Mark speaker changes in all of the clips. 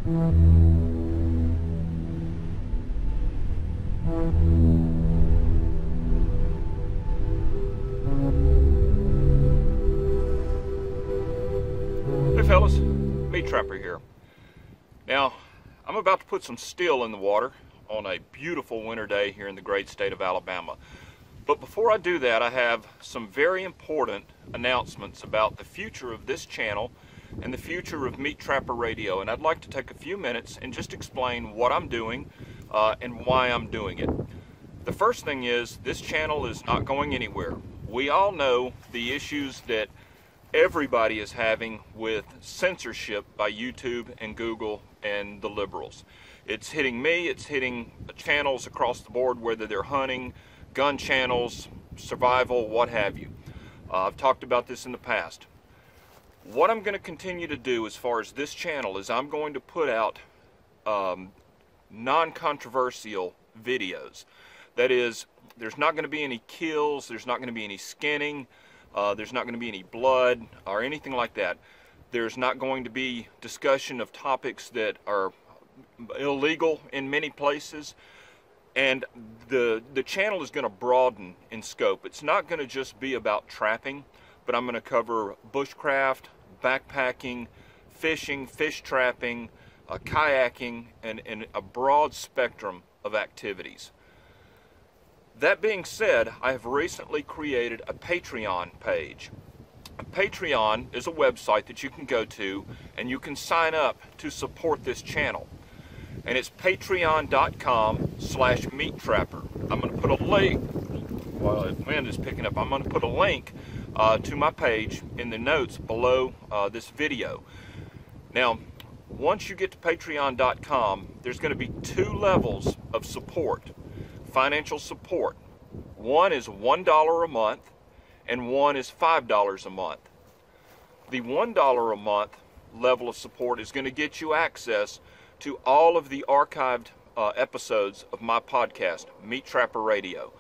Speaker 1: Hey fellas, Meat Trapper here. Now, I'm about to put some steel in the water on a beautiful winter day here in the great state of Alabama. But before I do that, I have some very important announcements about the future of this channel and the future of Meat Trapper Radio. And I'd like to take a few minutes and just explain what I'm doing and why I'm doing it. The first thing is, this channel is not going anywhere. We all know the issues that everybody is having with censorship by YouTube and Google and the liberals. It's hitting me, it's hitting channels across the board, whether they're hunting, gun channels, survival, what have you. I've talked about this in the past. What I'm going to continue to do as far as this channel is I'm going to put out non-controversial videos. That is, there's not going to be any kills, there's not going to be any skinning, there's not going to be any blood or anything like that. There's not going to be discussion of topics that are illegal in many places. And the channel is going to broaden in scope. It's not going to just be about trapping, but I'm going to cover bushcraft, backpacking, fishing, fish trapping, kayaking, and a broad spectrum of activities. That being said, I have recently created a Patreon page. Patreon is a website that you can go to and you can sign up to support this channel. And it's patreon.com/meattrapper. I'm going to put a link, while the wind is picking up, I'm going to put a link to my page in the notes below this video. Now, once you get to patreon.com, there's going to be two levels of support. Financial support. One is $1 a month and one is $5 a month. The $1 a month level of support is going to get you access to all of the archived episodes of my podcast, Meat Trapper Radio.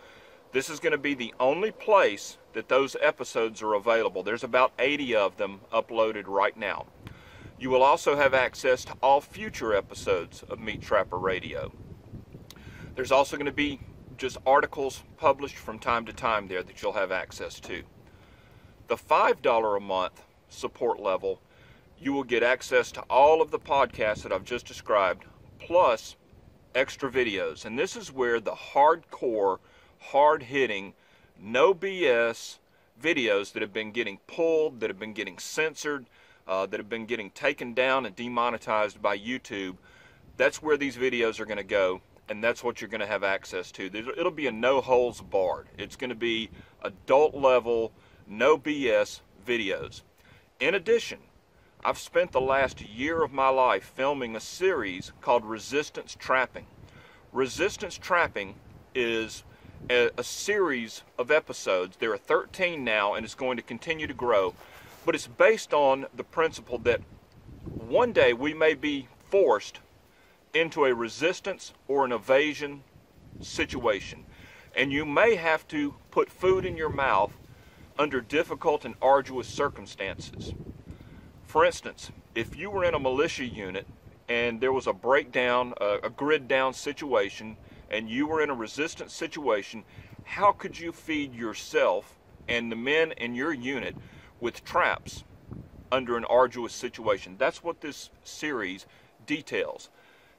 Speaker 1: This is going to be the only place that those episodes are available. There's about 80 of them uploaded right now. You will also have access to all future episodes of Meat Trapper Radio. There's also going to be just articles published from time to time there that you'll have access to. The $5 a month support level, you will get access to all of the podcasts that I've just described, plus extra videos. And this is where the hardcore, hard-hitting, no BS videos that have been getting pulled, that have been getting censored, that have been getting taken down and demonetized by YouTube, that's where these videos are going to go. And that's what you're going to have access to. It'll be a no holds barred. It's going to be adult level, no BS videos. In addition, I've spent the last year of my life filming a series called Resistance Trapping. Resistance Trapping is a series of episodes. There are 13 now, and it's going to continue to grow. But it's based on the principle that one day we may be forced into a resistance or an evasion situation, and you may have to put food in your mouth under difficult and arduous circumstances. For instance, if you were in a militia unit and there was a breakdown, a grid down situation, and you were in a resistance situation, how could you feed yourself and the men in your unit with traps under an arduous situation? That's what this series details.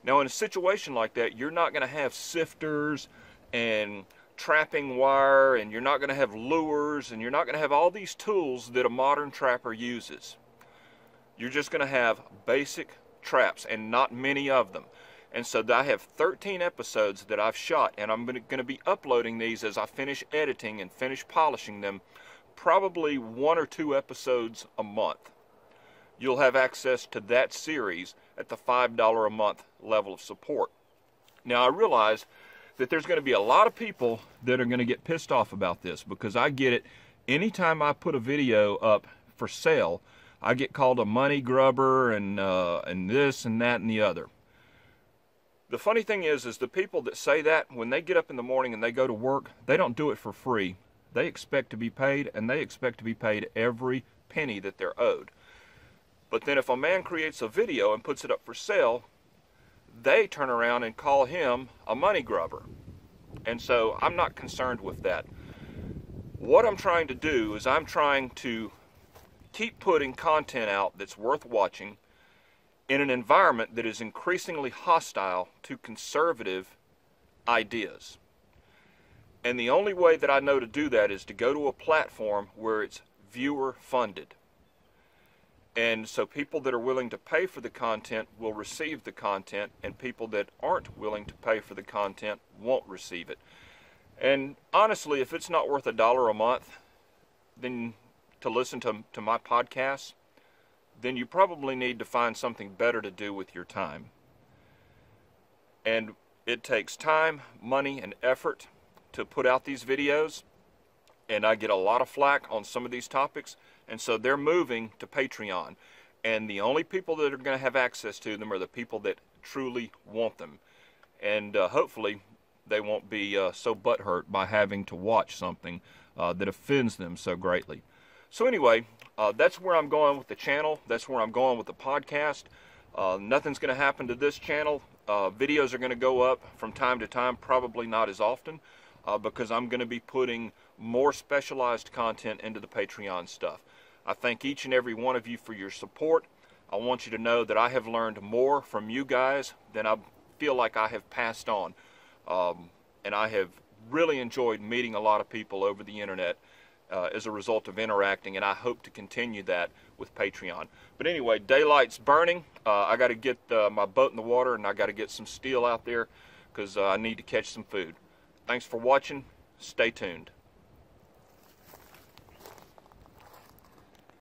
Speaker 1: Now, in a situation like that, you're not going to have sifters and trapping wire, and you're not going to have lures, and you're not going to have all these tools that a modern trapper uses. You're just going to have basic traps, and not many of them. And so I have 13 episodes that I've shot, and I'm going to be uploading these as I finish editing and finish polishing them, probably 1 or 2 episodes a month. You'll have access to that series at the $5 a month level of support. Now, I realize that there's going to be a lot of people that are going to get pissed off about this, because I get it. Anytime I put a video up for sale, I get called a money grubber and this and that and the other. The funny thing is the people that say that, when they get up in the morning and they go to work, they don't do it for free. They expect to be paid, and they expect to be paid every penny that they're owed. But then if a man creates a video and puts it up for sale, they turn around and call him a money grubber. And so I'm not concerned with that. What I'm trying to do is I'm trying to keep putting content out that's worth watching in an environment that is increasingly hostile to conservative ideas. And the only way that I know to do that is to go to a platform where it's viewer funded. And so people that are willing to pay for the content will receive the content, and people that aren't willing to pay for the content won't receive it. And honestly, if it's not worth $1 a month then to listen to my podcast, then you probably need to find something better to do with your time. And it takes time, money, and effort to put out these videos, and I get a lot of flack on some of these topics, and so they're moving to Patreon. And the only people that are going to have access to them are the people that truly want them. And hopefully they won't be so butthurt by having to watch something that offends them so greatly. So anyway, that's where I'm going with the channel. That's where I'm going with the podcast. Nothing's going to happen to this channel. Videos are going to go up from time to time, probably not as often, because I'm going to be putting more specialized content into the Patreon stuff. I thank each and every one of you for your support. I want you to know that I have learned more from you guys than I feel like I have passed on. And I have really enjoyed meeting a lot of people over the internet as a result of interacting, and I hope to continue that with Patreon. But anyway, daylight's burning. I got to get my boat in the water, and I got to get some steel out there because I need to catch some food. Thanks for watching. Stay tuned.